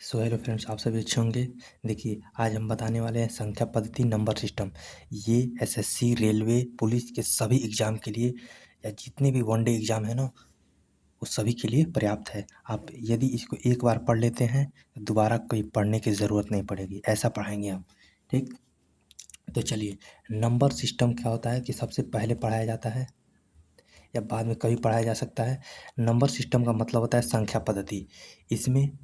So hello friends, आप सभी अच्छे होंगे। देखिए, आज हम बताने वाले हैं संख्या पद्धति नंबर सिस्टम। ये एसएससी, रेलवे, पुलिस के सभी एग्ज़ाम के लिए या जितने भी वनडे एग्ज़ाम है ना, वो सभी के लिए पर्याप्त है। आप यदि इसको एक बार पढ़ लेते हैं तो दोबारा कोई पढ़ने की ज़रूरत नहीं पड़ेगी, ऐसा पढ़ाएंगे हम। ठीक, तो चलिए, नंबर सिस्टम क्या होता है कि सबसे पहले पढ़ाया जाता है या बाद में कभी पढ़ाया जा सकता है। नंबर सिस्टम का मतलब होता है संख्या पद्धति। इसमें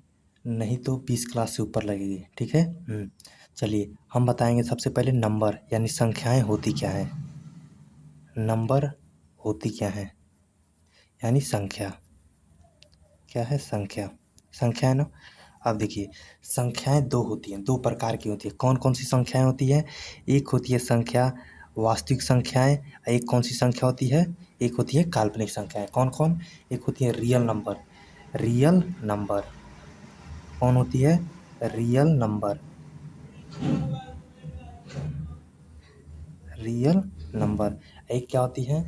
नहीं तो 20 क्लास से ऊपर लगेगी। ठीक है। चलिए, हम बताएंगे सबसे पहले नंबर यानी संख्याएं होती क्या हैं। नंबर होती क्या हैं यानी संख्या। क्या है? संख्या। संख्या है ना। अब देखिए, संख्याएं दो होती हैं, दो प्रकार की होती है। कौन कौन सी संख्याएं होती है? एक होती है संख्या वास्तविक संख्याएं। एक कौन सी संख्या होती है? एक होती है काल्पनिक संख्याएं। कौन कौन? एक होती है रियल नंबर। रियल नंबर कौन होती है? Real number. Real number. एक क्या होती है?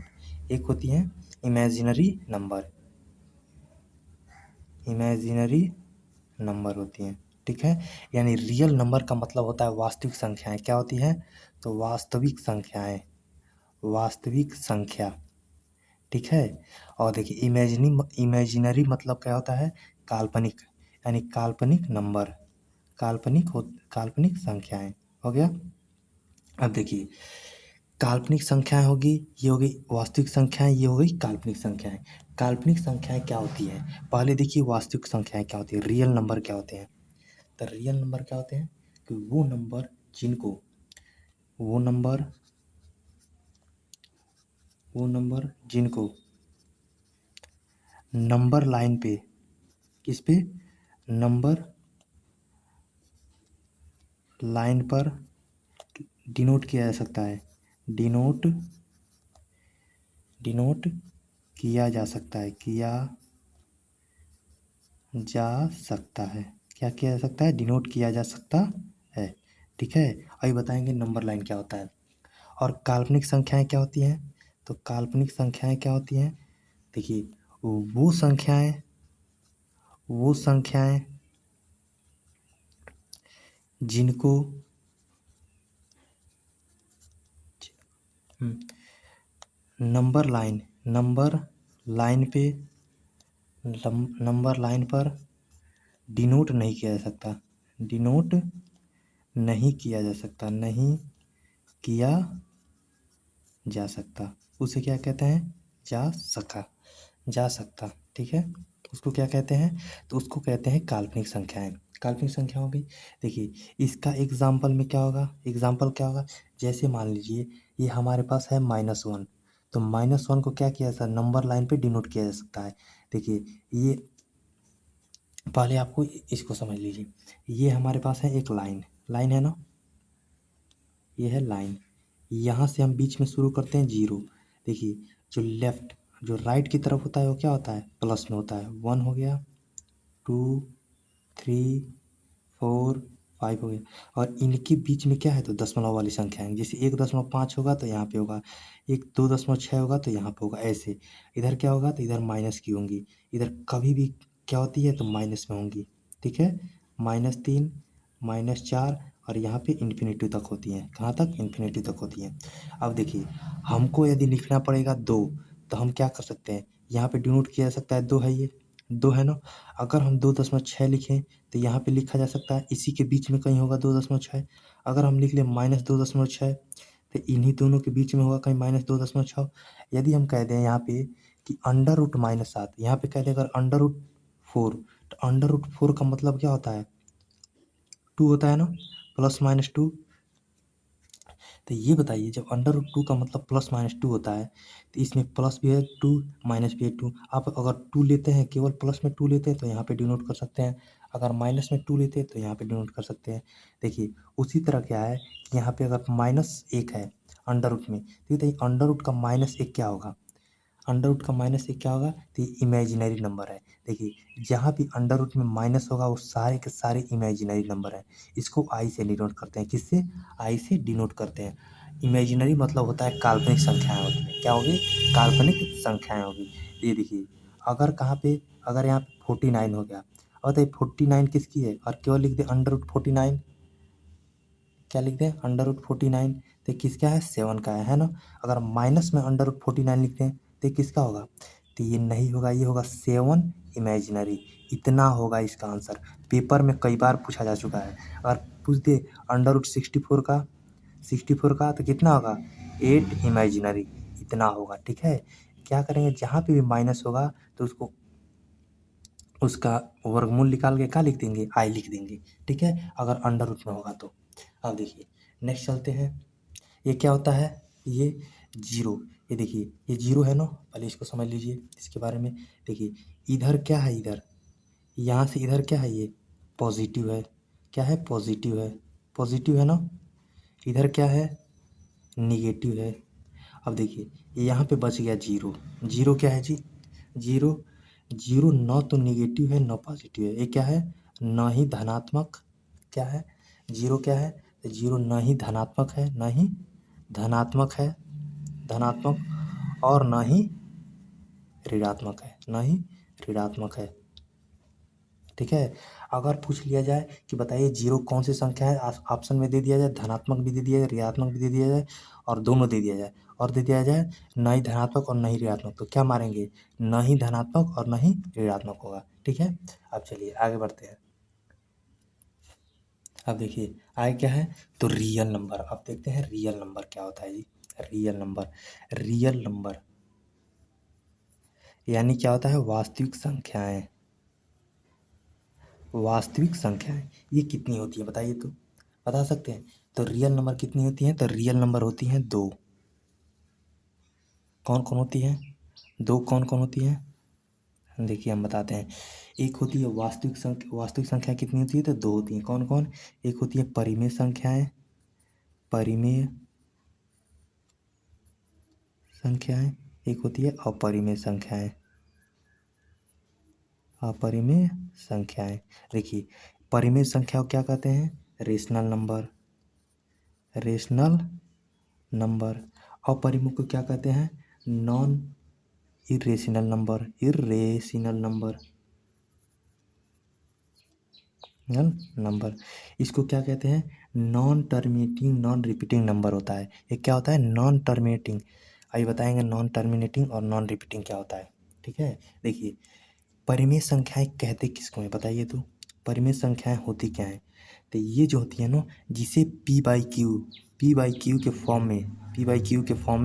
एक होती है इमेजिनरी नंबर। इमेजिनरी नंबर होती हैं। ठीक है। यानी रियल नंबर का मतलब होता है वास्तविक संख्याएं। क्या होती है? तो वास्तविक संख्याएं। वास्तविक संख्या। ठीक है। और देखिए, इमेजिनरी मतलब क्या होता है? काल्पनिक। यानी काल्पनिक नंबर। काल्पनिक संख्याएं। हो गया। अब देखिए, काल्पनिक संख्याएं होगी, ये हो गई वास्तविक संख्याएं, ये हो गई काल्पनिक संख्याएं। काल्पनिक संख्याएं क्या होती हैं? पहले देखिए वास्तविक संख्याएं क्या होती है, रियल नंबर क्या होते हैं। तो रियल नंबर क्या होते हैं कि वो नंबर जिनको नंबर लाइन पे, किस पे? नंबर लाइन पर डिनोट किया जा सकता है। डिनोट किया जा सकता है। क्या किया जा सकता है? डिनोट किया जा सकता है। ठीक है। अभी बताएंगे नंबर लाइन क्या होता है। और काल्पनिक संख्याएं क्या होती हैं? तो काल्पनिक संख्याएं क्या होती हैं? देखिए, वो संख्याएं वो संख्याएं जिनको नंबर लाइन पे नंबर लाइन पर डिनोट नहीं किया जा सकता। डिनोट नहीं किया जा सकता। नहीं किया जा सकता। उसे क्या कहते हैं? जा सकता। ठीक है। उसको क्या कहते हैं? तो उसको कहते हैं काल्पनिक संख्याएं। काल्पनिक संख्या हो गई। देखिए, इसका एग्जाम्पल में क्या होगा? एग्जाम्पल क्या होगा? जैसे मान लीजिए ये हमारे पास है -1। तो -1 को क्या किया जा सकता है? नंबर लाइन पे डिनोट किया जा सकता है। देखिए, ये पहले आपको इसको समझ लीजिए। ये हमारे पास है एक लाइन है ना। ये है लाइन। यहाँ से हम बीच में शुरू करते हैं 0। देखिए, जो राइट की तरफ होता है वो क्या होता है? प्लस में होता है। 1 हो गया, 2, 3, 4, 5 हो गया। और इनके बीच में क्या है? तो दशमलव वाली संख्या है। जैसे 1.5 होगा तो यहाँ पे होगा, 2.6 होगा तो यहाँ पे होगा। ऐसे इधर क्या होगा? तो इधर माइनस की होंगी। इधर कभी भी क्या होती है? तो माइनस में होंगी। ठीक है। -3, -4 और यहाँ पे इन्फिनिटी तक होती हैं। कहाँ तक? इन्फिनिटी तक होती हैं। अब देखिए, हमको यदि लिखना पड़ेगा 2, तो हम क्या कर सकते हैं? यहाँ पे डिनोट किया जा सकता है 2 है, ये 2 है ना। अगर हम 2.6 लिखें तो यहाँ पे लिखा जा सकता है, इसी के बीच में कहीं होगा 2.6। अगर हम लिख लें -2.6 तो इन्हीं दोनों के बीच में होगा कहीं -2.6। यदि हम कह दें यहाँ पे कि √-7, यहाँ पे कह दें अगर √4, तो √4 का मतलब क्या होता है? 2 होता है ना, +-2। तो ये बताइए, जब √2 का मतलब +-2 होता है तो इसमें प्लस भी है 2, माइनस भी है 2। आप अगर 2 लेते हैं, केवल प्लस में 2 लेते हैं तो यहाँ पे डिनोट कर सकते हैं। अगर माइनस में 2 लेते हैं तो यहाँ पे डिनोट कर सकते हैं। देखिए, उसी तरह क्या है कि यहाँ पे अगर -1 है अंडर रूट में, तो ये अंडर रूट का -1 क्या होगा? अंडर रूट का -1 क्या होगा? तो ये इमेजिनरी नंबर है। देखिए, जहाँ भी अंडर रूट में माइनस होगा वो सारे के सारे इमेजिनरी नंबर है। इसको आई से डिनोट करते हैं। किससे? आई से डिनोट करते हैं। इमेजिनरी मतलब होता है काल्पनिक संख्याएं होती हैं। क्या होगी? काल्पनिक संख्याएं होगी। ये देखिए, अगर कहाँ पे, अगर यहाँ पे 49 हो गया और तो 49 किसकी है, और केवल लिख दे √49, क्या लिख दें √49, तो किसका है 7 का है ना। अगर माइनस में √49 लिखते हैं तो किसका होगा, तो ये नहीं होगा, ये होगा 7 इमेजिनरी। इतना होगा इसका आंसर, पेपर में कई बार पूछा जा चुका है। अगर पूछ दे √64 का, 64 का, तो कितना होगा 8 इमेजिनरी, इतना होगा। ठीक है, क्या करेंगे जहाँ पे भी माइनस होगा तो उसको उसका वर्गमूल निकाल के क्या लिख देंगे, आई लिख देंगे। ठीक है, अगर अंडर रूट में होगा तो। अब देखिए नेक्स्ट चलते हैं, ये क्या होता है, ये जीरो, ये देखिए ये जीरो है ना, पहले इसको समझ लीजिए इसके बारे में। देखिए इधर क्या है, इधर यहाँ से इधर क्या है, ये पॉजिटिव है, क्या है पॉजिटिव है, पॉजिटिव है ना। इधर क्या है निगेटिव है। अब देखिए यहाँ पे बच गया जीरो, जीरो क्या है जी, जीरो, जीरो न तो निगेटिव है न पॉजिटिव है, ये क्या है न ही धनात्मक, क्या है जीरो क्या है, जीरो न ही धनात्मक है, न ही धनात्मक है, धनात्मक, और न ही ऋणात्मक है, न ही ऋणात्मक है। ठीक है, अगर पूछ लिया जाए कि बताइए जीरो कौन सी संख्या है, ऑप्शन में दे दिया जाए धनात्मक भी दे दिया जाए, ऋणात्मक भी दे दिया जाए, और दोनों दे दिया जाए, और दे दिया जाए न ही धनात्मक और न ही ऋणात्मक, तो क्या मारेंगे न ही धनात्मक और न ही ऋणात्मक होगा। ठीक है, अब चलिए आगे बढ़ते हैं। अब देखिए आगे क्या है, तो रियल नंबर। अब देखते हैं रियल नंबर क्या होता है जी। रियल नंबर, रियल नंबर यानी क्या होता है, वास्तविक संख्याएं, वास्तविक संख्याएं ये कितनी होती है बताइए तो, बता सकते हैं। तो रियल नंबर कितनी होती हैं, तो रियल नंबर होती हैं दो। कौन कौन होती हैं, दो कौन कौन होती हैं, देखिए हम बताते हैं। एक होती है वास्तविक संख्या, वास्तविक संख्या कितनी होती है, तो दो होती हैं। कौन कौन, एक होती है परिमेय संख्याएं, परिमेय संख्याएं, एक होती है अपरिमेय संख्याएं, अपरिमेय संख्याएं। देखिए परिमेय संख्या को क्या कहते हैं, रेशनल नंबर, रेशनल नंबर। अपरिमेय को क्या कहते हैं, non irrational number, irrational number, number. इसको क्या कहते हैं, non terminating non repeating number होता है। ये क्या होता है नॉन टर्मिनेटिंग, अभी बताएंगे नॉन टर्मिनेटिंग और नॉन रिपीटिंग क्या होता है। ठीक है, देखिए परिमेय संख्याएं कहते किसको है बताइए तो, परिमेय संख्याएं होती क्या है, तो ये जो होती है ना जिसे पी बाई क्यू के फॉर्म में, पी बाई क्यू के फॉर्म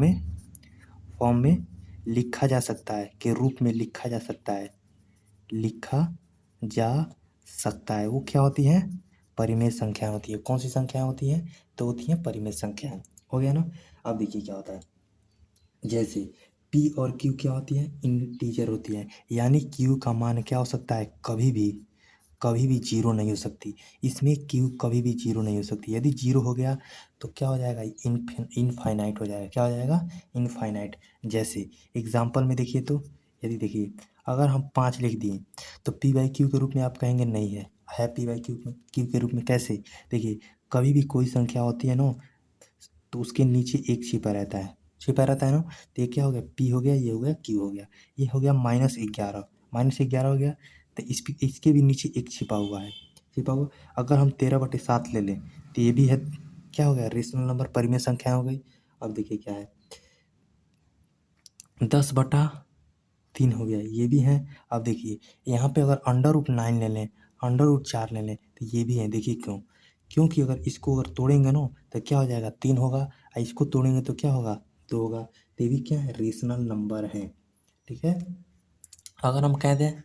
में लिखा जा सकता है, के रूप में लिखा जा सकता है, लिखा जा सकता है, वो क्या होती है परिमेय संख्या होती है। कौन सी संख्या होती है, तो होती है परिमेय संख्याएं। हो गया ना। अब देखिए क्या होता है, जैसे पी और क्यू क्या होती है, इंटीजर होती है, यानी क्यू का मान क्या हो सकता है कभी भी, कभी भी जीरो नहीं हो सकती। इसमें क्यू कभी भी जीरो नहीं हो सकती, यदि जीरो हो गया तो क्या हो जाएगा इनफाइनाइट हो जाएगा, क्या हो जाएगा इनफाइनाइट। जैसे एग्जाम्पल में देखिए तो, यदि देखिए अगर हम 5 लिख दिए तो पी बाई क्यू के रूप में आप कहेंगे नहीं है पी बाई क्यू के रूप में। कैसे, देखिए कभी भी कोई संख्या होती है ना तो उसके नीचे एक छिपा रहता है, छिपा रहता है ना, तो ये क्या हो गया पी हो गया, ये हो गया क्यू हो गया, ये हो गया -11, -11 हो गया। तो इसके भी नीचे एक छिपा हुआ है, छिपा हुआ। अगर हम 13/7 ले लें तो ये भी है, क्या हो गया रेशनल नंबर, परिमेय संख्या हो गई। अब देखिए क्या है 10/3 हो गया, ये भी है। अब देखिए यहाँ पे अगर √9 ले लें, √4 ले लें तो ये भी है। देखिए क्यों, क्योंकि अगर इसको अगर तोड़ेंगे ना तो क्या हो जाएगा 3 होगा, और इसको तोड़ेंगे तो क्या होगा 2 होगा, तो ये भी क्या है रेशनल नंबर है। ठीक है, अगर हम कह दें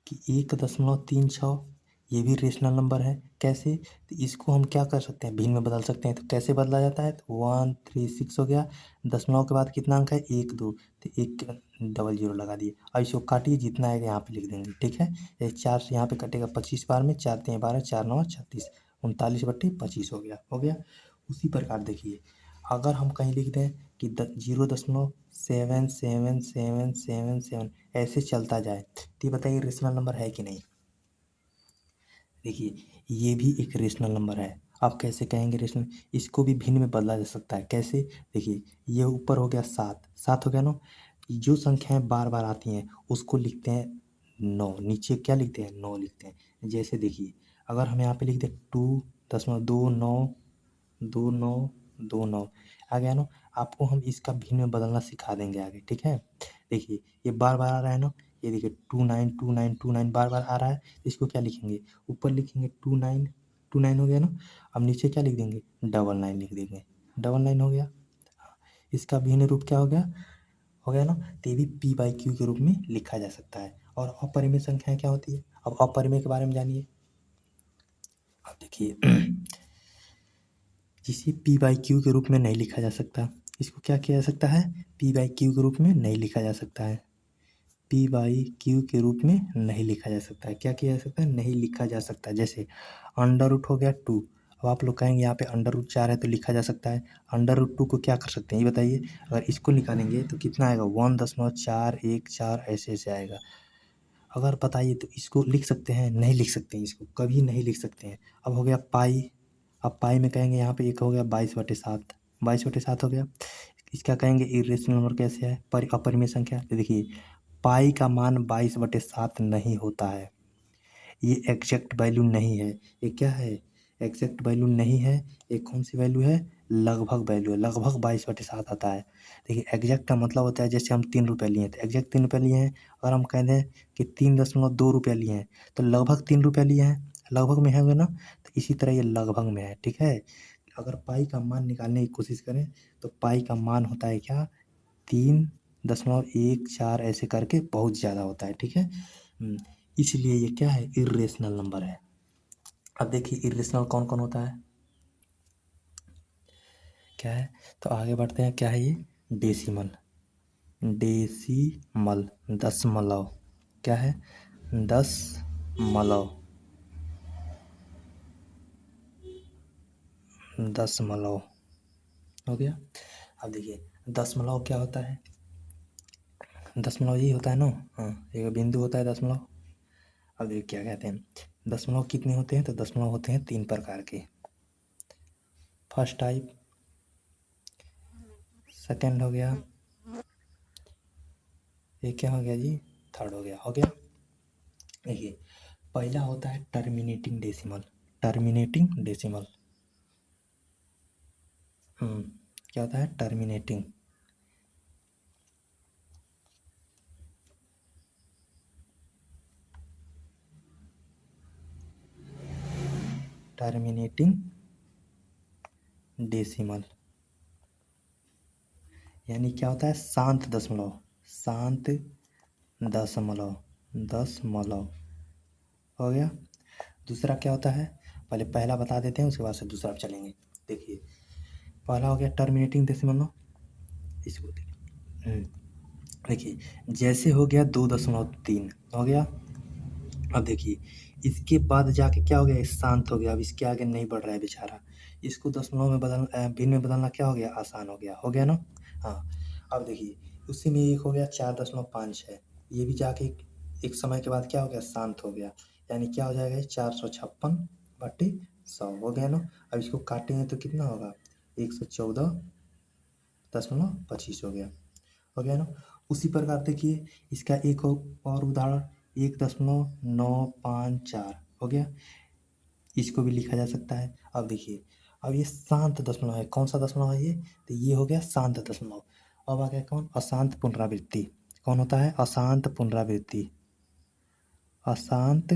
कि 1.36 ये भी रेशनल नंबर है। कैसे, तो इसको हम क्या कर सकते हैं भिन्न में बदल सकते हैं, तो कैसे बदला जाता है, तो 136 हो गया, दशमलव के बाद कितना अंक है 1 2, तो एक डबल जीरो लगा दिए, अब इसको काटिए जितना आएगा यहाँ पे लिख देंगे। ठीक है, ये 4 से यहाँ पे कटेगा 25 बार में, 4 3 12, 4 9 36, 39/25 हो गया, हो गया। उसी प्रकार देखिए अगर हम कहीं लिख दें कि 0.777777 ऐसे चलता जाए तो ये बताइए रेशनल नंबर है कि नहीं। देखिए ये भी एक रेशनल नंबर है। आप कैसे कहेंगे रेशनल, इसको भी भिन्न में बदला जा सकता है। कैसे, देखिए ये ऊपर हो गया 7, 7 हो गया ना, जो संख्याएं बार बार आती हैं उसको लिखते हैं 9, नीचे क्या लिखते हैं 9 लिखते हैं। जैसे देखिए अगर हम यहाँ पे लिख दें 2.29 आ गया ना। आपको हम इसका भिन्न में बदलना सिखा देंगे आगे, ठीक है। देखिए ये बार बार आ रहा है ना, ये देखिए 29 बार बार आ रहा है। इसको क्या लिखेंगे, ऊपर लिखेंगे 29 हो गया ना। अब नीचे क्या लिख देंगे 99 लिख देंगे, 99 हो गया। इसका भिन्न रूप क्या हो गया ना, तो ये भी पी बाई क्यू के रूप में लिखा जा सकता है। और अपरिमेय संख्याएं क्या होती है, अब अपरिमेय के बारे में जानिए। अब देखिए जिसे पी बाई क्यू के रूप में नहीं लिखा जा सकता, इसको क्या किया जा सकता है, पी बाई क्यू के रूप में नहीं लिखा जा सकता है। पी बाई क्यू के रूप में नहीं लिखा जा सकता है। क्या किया जा सकता है, नहीं लिखा जा सकता। जैसे अंडर रूट हो गया 2। अब आप लोग कहेंगे यहाँ पे अंडर रूट 4 है तो लिखा जा सकता है। अंडर रूट 2 को क्या कर सकते हैं ये बताइए। अगर इसको निकालेंगे तो कितना आएगा 1.414 ऐसे ऐसे आएगा। अगर बताइए तो इसको लिख सकते हैं, नहीं लिख सकते हैं, इसको कभी नहीं लिख सकते हैं। अब हो गया पाई। अब पाई में कहेंगे यहाँ पे एक हो गया 22/7, 22/7 हो गया। इसका कहेंगे इरेशनल नंबर कैसे है, पर अपरिमेय संख्या। तो देखिए पाई का मान 22/7 नहीं होता है, ये एग्जैक्ट वैल्यू नहीं है। ये क्या है, एग्जैक्ट वैल्यू नहीं है। ये कौन सी वैल्यू है, लगभग वैल्यू है। लगभग 22/7 आता है। देखिए एग्जैक्ट का मतलब होता है जैसे हम 3 रुपये लिए हैं तो एग्जैक्ट 3 रुपये लिए हैं। अगर हम कह दें कि 3.2 रुपये लिए हैं तो लगभग 3 रुपये लिए हैं, लगभग में है ना। तो इसी तरह ये लगभग में है, ठीक है। अगर पाई का मान निकालने की कोशिश करें तो पाई का मान होता है क्या, 3.14 ऐसे करके बहुत ज़्यादा होता है, ठीक है। इसलिए ये क्या है, इर्रेशनल नंबर है। अब देखिए इर्रेशनल कौन कौन होता है, क्या है। तो आगे बढ़ते हैं, क्या है ये, डेसिमल। डेसिमल दशमलव, क्या है, दशमलव, दशमलव हो गया। अब देखिए दशमलव क्या होता है, दशमलव यही होता है ना, हाँ एक बिंदु होता है दशमलव। अब देखिए क्या कहते हैं, दशमलव कितने होते हैं, तो दशमलव होते हैं 3 प्रकार के। फर्स्ट टाइप, सेकंड हो गया, ये क्या हो गया जी, थर्ड हो गया। देखिए पहला होता है टर्मिनेटिंग डेसिमल। टर्मिनेटिंग डेसिमल क्या होता है, टर्मिनेटिंग, टर्मिनेटिंग डेसिमल यानी क्या होता है, शांत दशमलव, शांत दशमलव, दशमलव हो गया। दूसरा क्या होता है, पहले पहला बता देते हैं उसके बाद से दूसरा चलेंगे। देखिए पहला हो गया टर्मिनेटिंग डेसिमल, इसको देखिए जैसे हो गया 2.3 हो गया। अब देखिए इसके बाद जाके क्या हो गया, शांत हो गया। अब इसके आगे नहीं बढ़ रहा है बेचारा, इसको दशमलव में बदलना, भिन्न में बदलना क्या हो गया, आसान हो गया ना। हाँ अब देखिए उसी में एक हो गया 4.56, ये भी जाके एक समय के बाद क्या हो गया, शांत हो गया। यानी क्या हो जाएगा, 456/100 हो गया ना। अब इसको काटेंगे तो कितना होगा, 114.25 हो गया ना। उसी प्रकार देखिए इसका एक और उदाहरण, 1.954 हो गया, इसको भी लिखा जा सकता है। अब देखिए अब ये शांत दशमलव है, कौन सा दशमलव है ये, तो ये हो गया शांत दशमलव। अब आ गया कौन, अशांत पुनरावृत्ति। कौन होता है, अशांत पुनरावृत्ति, अशांत,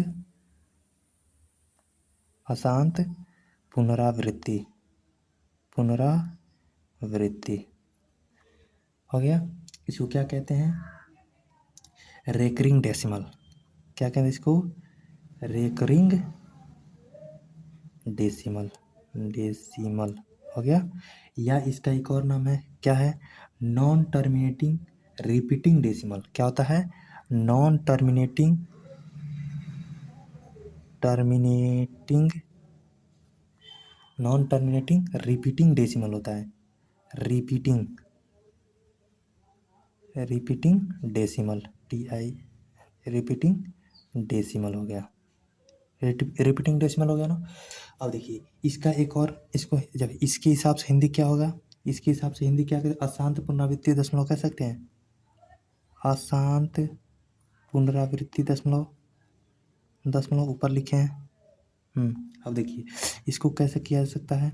अशांत पुनरावृत्ति, पुनरावृत्ति हो गया। इसको क्या कहते हैं, रेकरिंग डेसिमल। क्या कहते हैं इसको, रेकरिंग डेसिमल, डेसिमल हो गया। या इसका एक और नाम है, क्या है, नॉन टर्मिनेटिंग रिपीटिंग डेसिमल। क्या होता है, non terminating, terminating, non terminating repeating decimal होता है, repeating, repeating decimal, TI, repeating decimal हो गया, रिपीटिंग डेसिमल हो गया ना। अब देखिए इसका एक और, इसको जब इसके हिसाब से हिंदी क्या होगा, इसके हिसाब से हिंदी क्या कहते हैं, अशांत पुनरावृत्ति दशमलव कह सकते हैं, अशांत पुनरावृत्ति दशमलव दशमलव ऊपर लिखे हैं। अब देखिए इसको कैसे किया जा सकता है।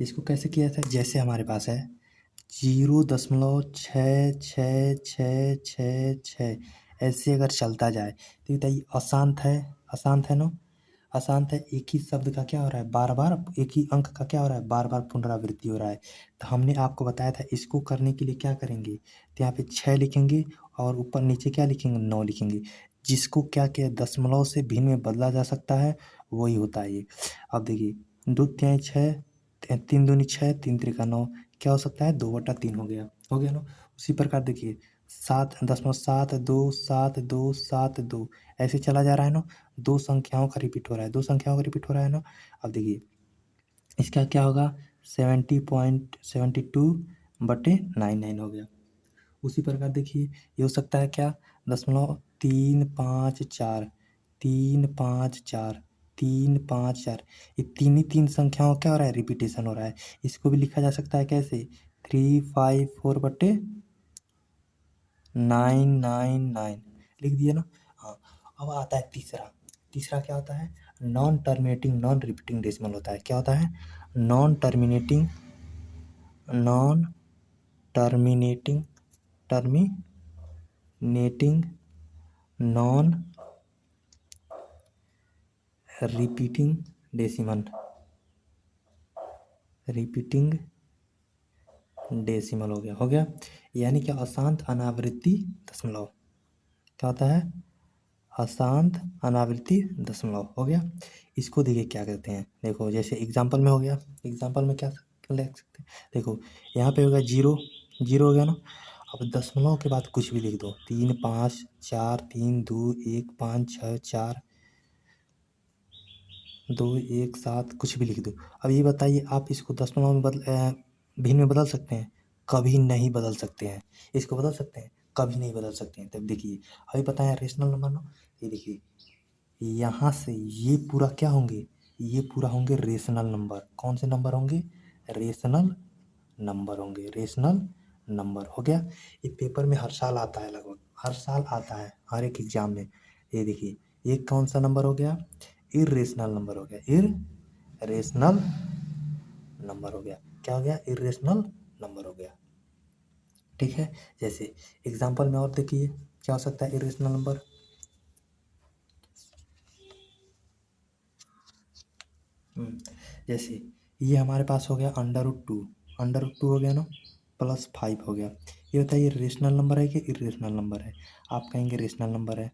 इसको कैसे किया जाता है, जैसे हमारे पास है 0.6666, ऐसे अगर चलता जाए तो बताइए अशांत है, अशांत है ना, अशांत है। एक ही शब्द का क्या हो रहा है, बार बार एक ही अंक का क्या हो रहा है, बार बार पुनरावृत्ति हो रहा है। तो हमने आपको बताया था इसको करने के लिए क्या करेंगे, तो यहाँ पे 6 लिखेंगे और ऊपर नीचे क्या लिखेंगे, 9 लिखेंगे। जिसको क्या किया दशमलव से भिन्न में बदला जा सकता है वही होता है ये। अब देखिए 2 तिहाई 6, 3 दूनी 6, 3 त्रिका 9, क्या हो सकता है 2/3 हो गया ना। उसी प्रकार देखिए 7.727272 ऐसे चला जा रहा है ना, दो संख्याओं का रिपीट हो रहा है, दो संख्याओं का रिपीट हो रहा है ना। अब देखिए इसका क्या होगा 70.72/99 हो गया। उसी प्रकार देखिए ये हो सकता है क्या 0.354, 354, 354, ये तीन ही तीन संख्याओं क्या हो रहा है, रिपीटेशन हो रहा है। इसको भी लिखा जा सकता है कैसे 354/999 लिख दिया ना। हाँ अब आता है तीसरा, तीसरा क्या होता है, non terminating non repeating decimal होता है। क्या होता है, non terminating non repeating decimal हो गया। यानी कि अशांत अनावृत्ति दशमलव। क्या होता है, अशांत अनावृत्ति दशमलव हो गया। इसको देखिए क्या कहते हैं, देखो जैसे एग्जाम्पल में हो गया, एग्जाम्पल में क्या लिख सकते हैं, देखो यहाँ पे होगा 0 0 हो गया ना। अब दशमलव के बाद कुछ भी लिख दो, 3 5 4 3 2 1 5 6 4 2 1 7 कुछ भी लिख दो। अब ये बताइए आप इसको दशमलव में भिन्न में बदल सकते हैं, कभी नहीं बदल सकते हैं। इसको बदल सकते हैं, कभी नहीं बदल सकते हैं। तब देखिए अभी बताया रेशनल नंबर ना, ये देखिए यहाँ से ये पूरा क्या होंगे, ये पूरा होंगे रेशनल नंबर। कौन से नंबर होंगे, रेशनल नंबर होंगे, रेशनल नंबर हो गया। ये पेपर में हर साल आता है, लगभग हर साल आता है, हर एक एग्जाम में। ये देखिए ये कौन सा नंबर हो गया, इरेशनल नंबर हो गया, इरेशनल नंबर हो गया। क्या हो गया, इरेशनल नंबर हो गया। ठीक है, जैसे एग्जाम्पल में और देखिए क्या हो सकता है इरेशनल नंबर। जैसे ये हमारे पास हो गया √2 हो गया ना, +5 हो गया। ये बताइए रेशनल नंबर है कि इरेशनल नंबर है। आप कहेंगे रेशनल नंबर है,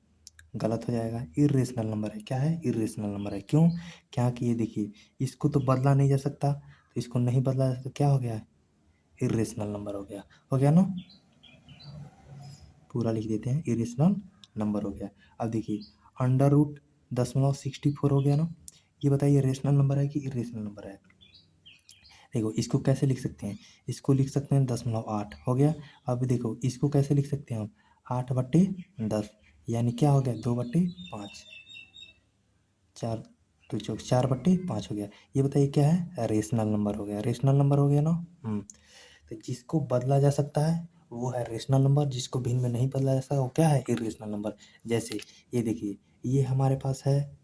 गलत हो जाएगा, इरेशनल नंबर है। क्या है, इरेशनल नंबर है। क्यों, क्या कि ये देखिए इसको तो बदला नहीं जा सकता, तो इसको नहीं बदला जा सकता, क्या हो गया, इरेशनल नंबर हो गया ना। पूरा लिख देते हैं, इरेशनल नंबर हो गया। अब देखिए √64 हो गया ना। ये बताइए रेशनल नंबर है कि इरेशनल नंबर है। देखो इसको कैसे लिख सकते हैं, इसको लिख सकते हैं 0.8 हो गया। अब देखो इसको कैसे लिख सकते हैं हम, 8/10, यानी क्या हो गया 2/5, 4 2 चौक 4/5 हो गया। ये बताइए क्या है, रेशनल नंबर हो गया, रेशनल नंबर हो गया ना। तो जिसको बदला जा सकता है वो है रेशनल नंबर, जिसको भिन्न में नहीं बदला जा सकता वो क्या है, इरेशनल नंबर। जैसे ये देखिए ये हमारे पास है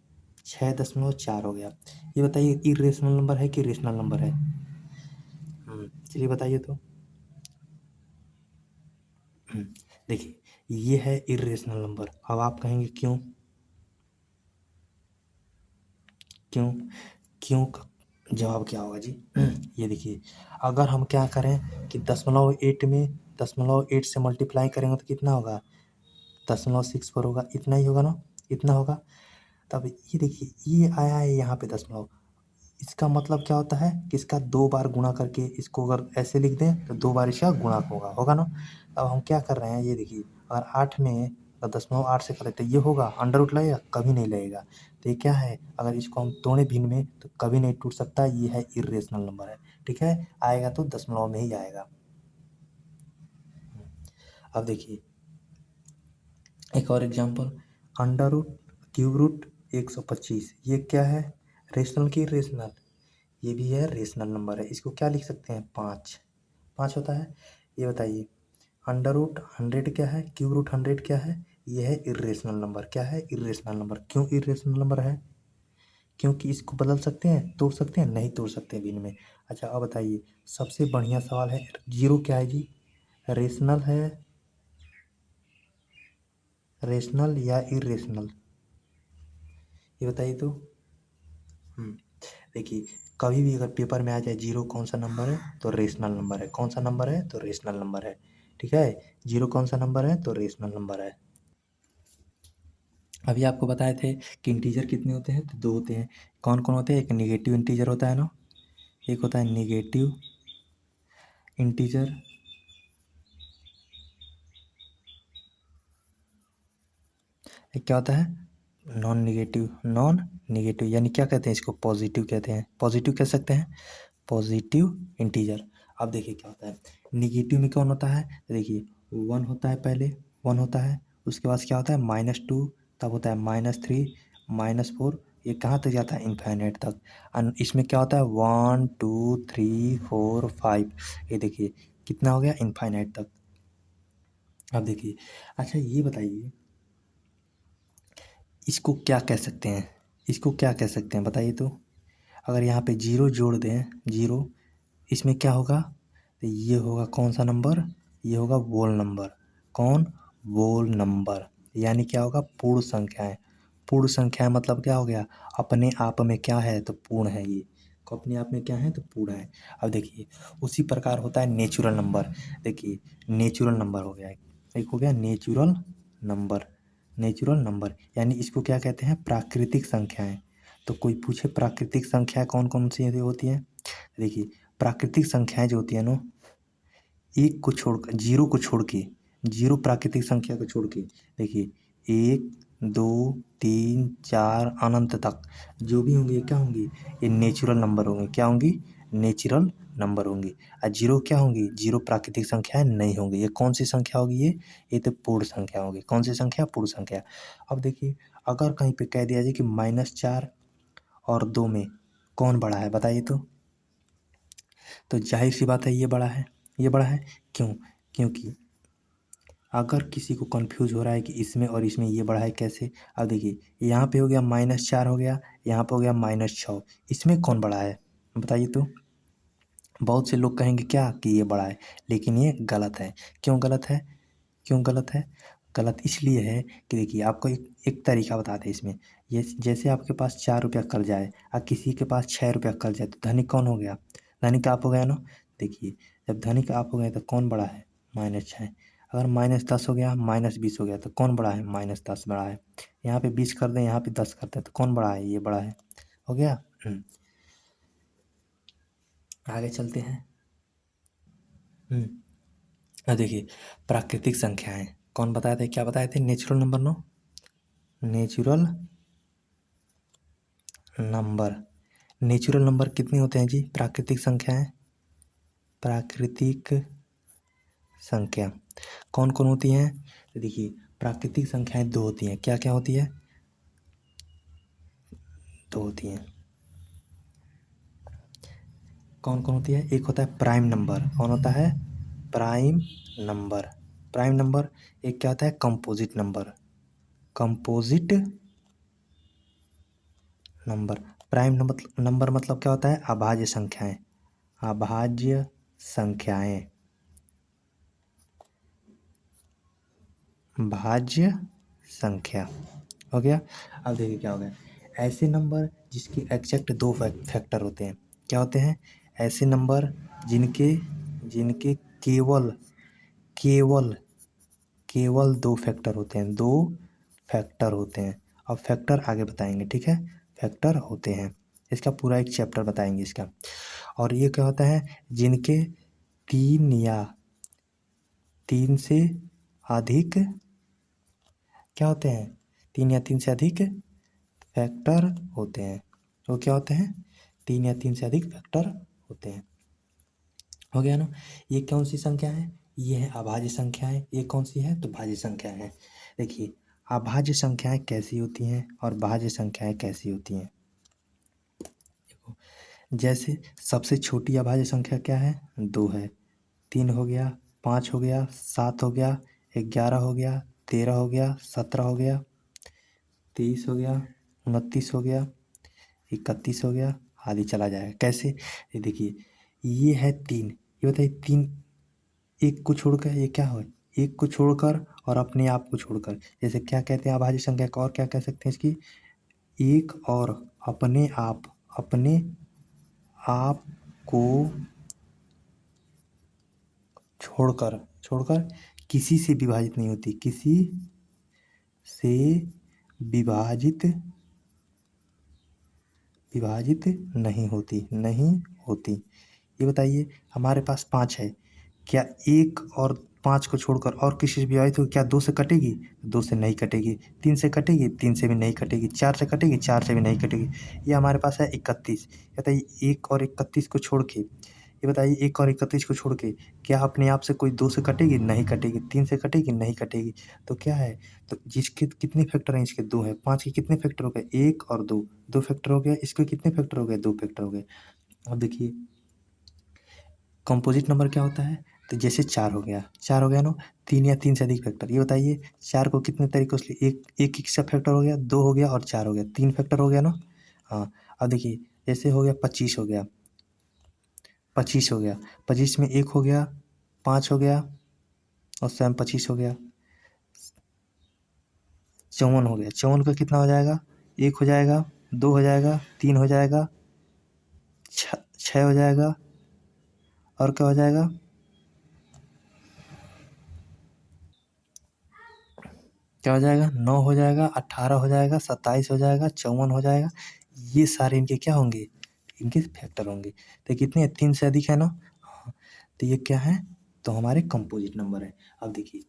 6.4 हो गया। ये बताइए इरेशनल नंबर है कि रेशनल नंबर है, चलिए बताइए तो। देखिए ये है इरेशनल नंबर। अब आप कहेंगे क्यों, क्यों क्यों का जवाब क्या होगा जी। ये देखिए अगर हम क्या करें कि 0.8 से मल्टीप्लाई करेंगे तो कितना होगा, 0.64 होगा, इतना ही होगा ना, इतना होगा। तब ये देखिए ये आया है यहाँ पे दशमलव, इसका मतलब क्या होता है कि इसका 2 बार गुणा करके, इसको अगर ऐसे लिख दें तो 2 बार इसका गुणा होगा ना। अब हम क्या कर रहे हैं, ये देखिए अगर 8 में 0.8 से करें तो ये होगा, अंडर रूट लगेगा, कभी नहीं लगेगा। तो ये क्या है, अगर इसको हम तोड़े भिन्न में तो कभी नहीं टूट सकता, ये है इरेशनल नंबर है। ठीक है, आएगा तो दशमलव में ही आएगा। अब देखिए एक और एग्जाम्पल, √3 ये क्या है, रेशनल की रेशनल, ये भी है रेशनल नंबर है। इसको क्या लिख सकते हैं, 5 होता है। ये बताइए अंडर रूट 100 क्या है, क्यूब रूट 100 क्या है, ये है इर्रेशनल नंबर। क्या है, इर्रेशनल नंबर। क्यों इर्रेशनल नंबर है, क्योंकि इसको बदल सकते हैं, तोड़ सकते हैं, नहीं तोड़ सकते भिन्न में। अच्छा अब बताइए, सबसे बढ़िया सवाल है, जीरो क्या है जी, रेशनल है, रेशनल या इरेशनल, ये बताइए तो। देखिए, कभी भी अगर पेपर में आ जाए जीरो कौन सा नंबर है तो रेशनल नंबर है, कौन सा नंबर है तो रेशनल नंबर है। ठीक है, जीरो कौन सा नंबर है तो रेशनल नंबर है। अभी आपको बताए थे कि इंटीजर कितने होते हैं, तो दो होते हैं। कौन कौन होते हैं, एक निगेटिव इंटीजर होता है ना, एक होता है निगेटिव इंटीजर, एक क्या होता है नॉन निगेटिव। नॉन निगेटिव यानी क्या कहते हैं इसको, पॉजिटिव कहते हैं, पॉजिटिव कह सकते हैं, पॉजिटिव इंटीजर। अब देखिए क्या होता है, निगेटिव में कौन होता है, देखिए वन होता है, पहले वन होता है, उसके बाद क्या होता है -2, तब होता है -3, -4, ये कहाँ तक जाता है, इनफाइनाइट तक। इसमें क्या होता है 1 2 3 4 5, ये देखिए कितना हो गया, इनफाइनाइट तक। अब देखिए, अच्छा ये बताइए इसको क्या कह सकते हैं, इसको क्या कह सकते हैं बताइए तो। अगर यहाँ पे जीरो जोड़ दें, जीरो, इसमें क्या होगा, तो ये होगा कौन सा नंबर, ये होगा वोल नंबर। कौन, वोल नंबर, यानी क्या होगा, पूर्ण संख्याएं। पूर्ण संख्याएं मतलब क्या हो गया, अपने आप में क्या है तो पूर्ण है, ये को अपने आप में क्या है तो पूर्ण है। अब देखिए उसी प्रकार होता है नेचुरल नंबर। देखिए नेचुरल नंबर हो गया, एक हो गया नेचुरल नंबर। नेचुरल नंबर यानी इसको क्या कहते हैं, प्राकृतिक संख्याएं। तो कोई पूछे प्राकृतिक संख्या कौन कौन सी होती हैं, देखिए प्राकृतिक संख्याएं जो होती है ना, एक को छोड़, जीरो को छोड़ के, जीरो प्राकृतिक संख्या को छोड़ के, देखिए 1 2 3 4 अनंत तक जो भी होंगे ये क्या होंगी, ये नेचुरल नंबर होंगे। क्या होंगी, नेचुरल नंबर होंगी। और जीरो क्या होंगी, जीरो प्राकृतिक संख्याएं नहीं होंगी। ये कौन सी संख्या होगी, ये तो पूर्ण संख्या होगी। कौन सी संख्या, पूर्ण संख्या। अब देखिए अगर कहीं पे कह दिया जाए कि -4 और 2 में कौन बड़ा है बताइए तो जाहिर सी बात है ये बड़ा है, ये बड़ा है। क्यों, क्योंकि अगर किसी को कंफ्यूज हो रहा है कि इसमें और इसमें ये बड़ा है कैसे, अब देखिए यहाँ पे हो गया -4 हो गया, यहाँ पे हो गया -6, इसमें कौन बड़ा है बताइए तो। बहुत से लोग कहेंगे क्या कि ये बड़ा है, लेकिन ये गलत है। क्यों गलत है, क्यों गलत है, गलत इसलिए है कि देखिए आपको एक तरीका बताते हैं इसमें। ये जैसे आपके पास 4 रुपया कर्जा है और किसी के पास 6 रुपया कर्जा है, तो धनिक कौन हो गया, धनिक आप हो गया ना। देखिए जब धनिक आप हो गए तो कौन बड़ा है, -6। अगर -10 हो गया, -20 हो गया तो कौन बड़ा है, -10 बड़ा है। यहाँ पे 20 कर दें, यहाँ पे 10 करते हैं तो कौन बड़ा है, ये बड़ा है। हो गया। आगे चलते हैं। अब देखिए प्राकृतिक संख्याएं कौन बताए थे, क्या बताए थे, natural number no, natural number. Natural number कितने होते हैं जी, प्राकृतिक संख्याएं, प्राकृतिक संख्या कौन कौन होती हैं, तो देखिए प्राकृतिक संख्याएं दो होती हैं। क्या क्या होती है, दो होती हैं। कौन कौन होती है, एक होता है प्राइम नंबर, कौन होता है, प्राइम नंबर, प्राइम नंबर। एक क्या होता है, composite number, composite number. Prime number मतलब क्या होता है, अभाज्य संख्याएं, अभाज्य संख्याएं, भाज्य संख्या। हो गया। अब देखिए क्या हो गया, ऐसे नंबर जिसके एग्जैक्ट दो फैक्टर होते हैं, क्या होते हैं, ऐसे नंबर जिनके जिनके केवल केवल केवल दो फैक्टर होते हैं, दो फैक्टर होते हैं। अब फैक्टर आगे बताएंगे, ठीक है, फैक्टर होते हैं, इसका पूरा एक चैप्टर बताएंगे इसका। और ये क्या होता है, जिनके तीन या तीन से अधिक क्या होते हैं, तीन या तीन से अधिक फैक्टर होते हैं। तो क्या होते हैं, तीन या तीन से अधिक फैक्टर होते हैं। हो गया ना। ये कौन सी संख्या है, ये है अभाज्य संख्याएं। ये कौन सी है, तो भाज्य संख्या है। देखिए अभाज्य संख्याएं कैसी होती हैं और भाज्य संख्याएं कैसी होती हैं। जैसे सबसे छोटी अभाज्य संख्या क्या है, 2 है, 3 हो गया, 5 हो गया, 7 हो गया, 11 हो गया, 13 हो गया, 17 हो गया, 23 हो गया, 29 हो गया, 31 हो गया, आदि चला जाएगा। कैसे? ये देखिए, ये है 3, ये बताइए 3 एक को छोड़कर ये क्या हो, एक को छोड़कर और अपने आप को छोड़कर, जैसे क्या कहते हैं अभाज्य संख्या का, और क्या कह सकते हैं इसकी, एक और अपने आप को छोड़कर छोड़कर किसी से विभाजित नहीं होती, किसी से विभाजित विभाजित नहीं होती। ये बताइए, हमारे पास 5 है, क्या 1 और 5 को छोड़कर और किसी से विभाजित हो, क्या 2 से कटेगी? 2 से नहीं कटेगी। 3 से कटेगी? 3 से भी नहीं कटेगी। 4 से कटेगी? 4 से भी नहीं कटेगी। ये हमारे पास है 31। बताइए 1 और 31 को छोड़ के, ये बताइए 1 और 31 को छोड़ के क्या अपने आप से कोई 2 से कटेगी? नहीं कटेगी। 3 से कटेगी? नहीं कटेगी। तो क्या है, तो जिसके कितने फैक्टर हैं, इसके 2 है। 5 के कितने फैक्टर हो गए? 1 और 2, 2 फैक्टर हो गया। इसके कितने फैक्टर हो गए? 2 फैक्टर हो गए। अब देखिए कंपोजिट नंबर क्या होता है, तो जैसे 4 हो गया, 4 हो गया ना, 3 या 3 से अधिक फैक्टर। ये बताइए 4 को कितने तरीकों से, एक किसका फैक्टर हो गया? 2 हो गया और 4 हो गया, 3 फैक्टर हो गया ना। हाँ, अब देखिए जैसे हो गया 25 हो गया, 25 हो गया, 25 में 1 हो गया, 5 हो गया और स्वयं 25 हो गया, 54 हो गया। 54 का कितना हो जाएगा? 1 हो जाएगा, 2 हो जाएगा, 3 हो जाएगा, 6 हो जाएगा, और क्या हो जाएगा? क्या हो जाएगा? 9 हो जाएगा, 18 हो जाएगा, 27 हो जाएगा, 54 हो जाएगा। ये सारे इनके क्या होंगे? इनके फैक्टर होंगे। तो कितने हैं? 3 से अधिक है ना। हाँ, तो ये क्या है? तो हमारे कंपोजिट नंबर है। अब देखिए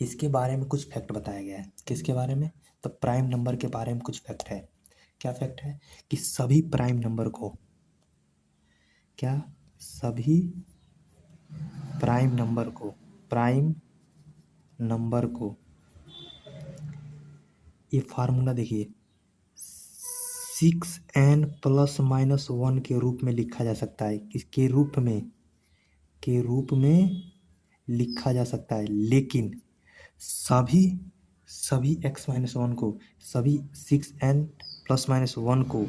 इसके बारे में कुछ फैक्ट बताया गया है। किसके बारे में? तो प्राइम नंबर के बारे में कुछ फैक्ट है। क्या फैक्ट है? कि सभी प्राइम नंबर को, क्या सभी प्राइम नंबर को ये फार्मूला देखिए 6n प्लस माइनस 1 के रूप में लिखा जा सकता है। किसके रूप में? के रूप में लिखा जा सकता है। लेकिन सभी सभी x माइनस 1 को, सभी 6n प्लस माइनस 1 को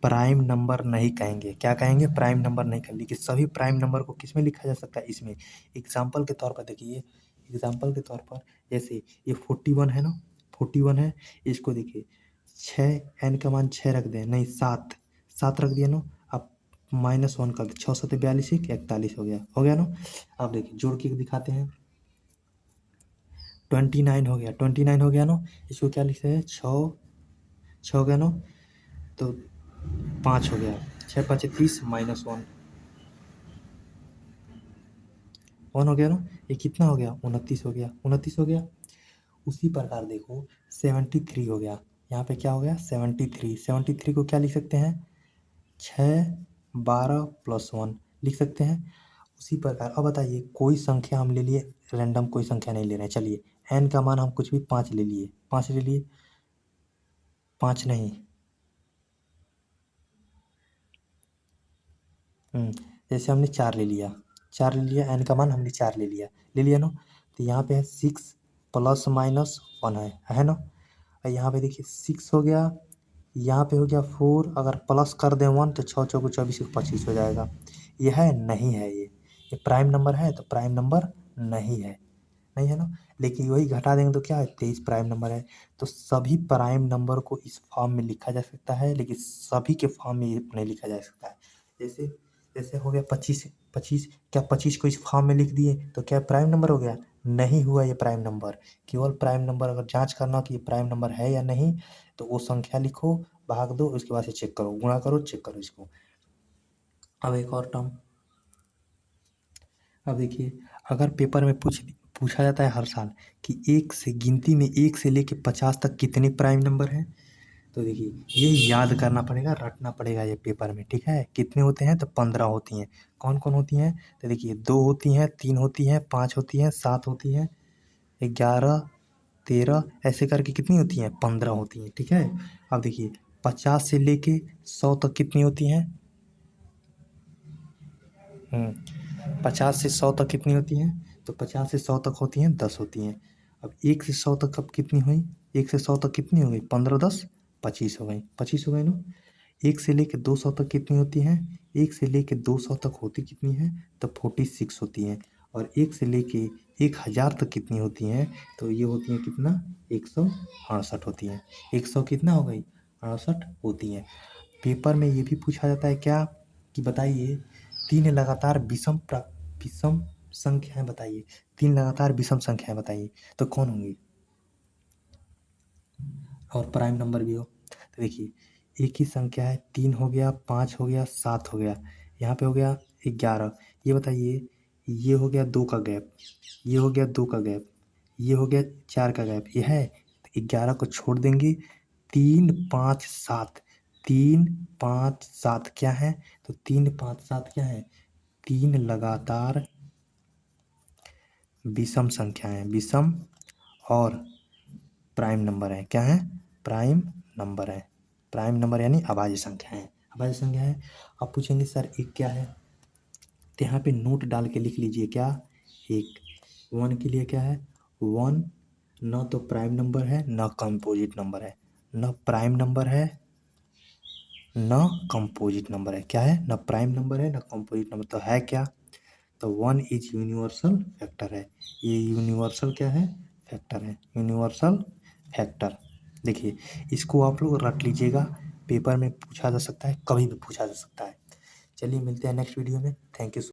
प्राइम नंबर नहीं कहेंगे। क्या कहेंगे? प्राइम नंबर नहीं कहेंगे। लेकिन सभी प्राइम नंबर को किस में लिखा जा सकता है? इसमें। एग्जाम्पल के तौर पर देखिए, एग्जाम्पल के तौर पर जैसे ये 41 है ना, 41 है, इसको देखिए 6 n का मान 6 रख दें, नहीं 7, 7 रख दिया ना, अब -1 कर दे, 6 7 42 41 हो गया ना। अब देखिए जोड़ के दिखाते हैं, 29 हो गया, 29 हो गया ना। इसको क्या लिखते हैं? 6 6 हो गया ना, तो 5 हो गया, 6 5 30 -1 1 हो गया ना। ये कितना हो गया? 29 हो गया, 29 हो गया। उसी प्रकार देखो 73 हो गया, यहाँ पे क्या हो गया? 73, 73 को क्या लिख सकते हैं? 6 12 प्लस 1 लिख सकते हैं। उसी प्रकार अब बताइए कोई संख्या हम ले लिए, रैंडम कोई संख्या नहीं ले रहे हैं, चलिए n का मान हम कुछ भी 5 ले लिए, 5 ले लिए, 5 नहीं, जैसे हमने 4 ले लिया, 4 ले लिया, n का मान हमने 4 ले लिया ना। तो यहाँ पे है 6 प्लस माइनस 1 है ना। और यहाँ पे देखिए 6 हो गया, यहाँ पे हो गया 4, अगर प्लस कर दें 1 तो 6 चौको 24 25 हो जाएगा। ये है? नहीं है। ये प्राइम नंबर है? तो प्राइम नंबर नहीं है, नहीं है ना। लेकिन वही घटा देंगे तो क्या है? 23 प्राइम नंबर है। तो सभी प्राइम नंबर को इस फॉर्म में लिखा जा सकता है, लेकिन सभी के फॉर्म में नहीं लिखा जा सकता है। जैसे जैसे हो गया 25, 25, क्या 25 को इस फॉर्म में लिख दिए तो क्या प्राइम नंबर हो गया? नहीं हुआ ये प्राइम नंबर। केवल प्राइम नंबर अगर जांच करना कि ये प्राइम नंबर है या नहीं, तो वो संख्या लिखो, भाग दो, उसके बाद से चेक करो, गुणा करो, चेक करो इसको। अब एक और टर्म, अब देखिए अगर पेपर में पूछा जाता है हर साल कि गिनती में 1 से लेके 50 तक कितने प्राइम नंबर हैं, तो देखिए ये याद करना पड़ेगा, रटना पड़ेगा ये पेपर में, ठीक है। कितने होते हैं? तो 15 होती हैं। कौन कौन होती हैं? तो देखिए 2 होती हैं, 3 होती हैं, 5 होती हैं, 7 होती हैं, 11 13, ऐसे करके कितनी होती हैं? 15 होती हैं, ठीक है। अब देखिए 50 से लेके 100 तक कितनी होती हैं? 50 से 100 तक कितनी होती हैं? तो 50 से 100 तक होती हैं 10 होती हैं। अब 1 से 100 तक अब कितनी हुई? 1 से 100 तक कितनी हो गई? 15 10 25 हो गई, 25 हो गई ना। 1 से लेके 200 तक कितनी होती हैं? 1 से लेके 200 तक होती कितनी हैं? तो 46 होती हैं। और 1 से लेके 1000 तक कितनी होती हैं? तो ये होती हैं कितना? 168 होती हैं। 100 कितना हो गई? 68 होती हैं। पेपर में ये भी पूछा जाता है क्या कि बताइए 3 लगातार विषम संख्याएं बताइए। 3 लगातार विषम संख्याएं बताइए, तो कौन होंगी? और प्राइम नंबर भी हो। तो देखिए एक ही संख्या है, 3 हो गया, 5 हो गया, 7 हो गया, यहाँ पे हो गया 11। ये बताइए ये हो गया 2 का गैप, ये हो गया 2 का गैप, ये हो गया 4 का गैप, ये है। तो 11 को छोड़ देंगे, 3 5 7, 3 5 7 क्या है? तो 3 5 7 क्या है? 3 लगातार विषम संख्या है, विषम और प्राइम नंबर है। क्या है? प्राइम नंबर है। प्राइम नंबर यानी अभाज्य संख्या है, अभाज्य संख्या है। अब पूछेंगे सर एक क्या है? तो यहाँ पे नोट डाल के लिख लीजिए क्या? एक। 1 के लिए क्या है? 1 न तो प्राइम नंबर है न कंपोजिट नंबर है, न प्राइम नंबर है न कंपोजिट नंबर है। क्या है? न प्राइम नंबर है न कंपोजिट नंबर, तो है क्या? तो 1 इज यूनिवर्सल फैक्टर है। ये यूनिवर्सल क्या है? फैक्टर है, यूनिवर्सल फैक्टर। देखिए इसको आप लोग रट लीजिएगा, पेपर में पूछा जा सकता है, कभी भी पूछा जा सकता है। चलिए मिलते हैं नेक्स्ट वीडियो में। Thank you.